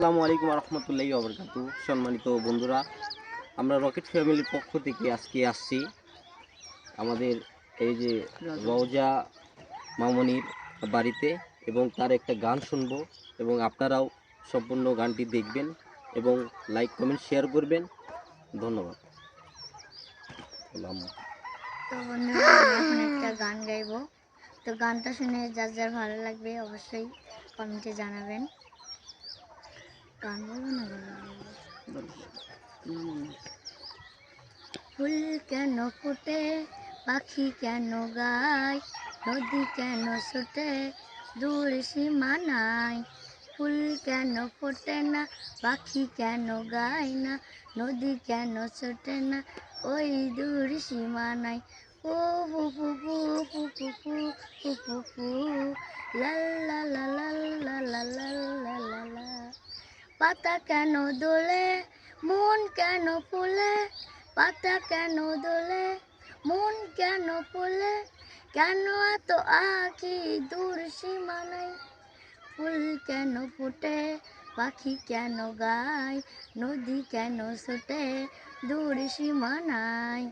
আসসালামু আলাইকুম রহমতুল্লাহি ওয়া সম্মানিত বন্ধুরা, আমরা রকেট ফ্যামিলির পক্ষ থেকে আজকে আসছি আমাদের এই যে রওজা মামনির বাড়িতে এবং তার একটা গান শুনবো এবং আপনারাও সম্পূর্ণ গানটি দেখবেন এবং লাইক কমেন্ট শেয়ার করবেন। ধন্যবাদ। তো বন্ধুরা, আমি এখন একটা গান গাইবো। তো গানটা শুনে যার যার ভালো লাগবে অবশ্যই কমেন্টে জানাবেন। গান বলবো না ফুল কেন ফুটে, পাখি কেন গায়, নদী কেন ছোটে, দূর সীমানায়। ফুল কেন ফোটে না, পাখি কেন গায় না, নদী কেন ছোটে না, ওই দূর সীমানায়। ও পু পু পু পু পু পু পু পু পু, লা লা লা লা লা লা লা লা লা লা। পাতা কেন দোলে, মন কেন ফুলে, পাতা কেন দোলে, মন কেন ফুলে, কেন এত আঁখি দূর সীমানায়। ফুল কেন ফোটে, পাখি কেন গায়, নদী কেন ছোটে, দূর সীমানায়।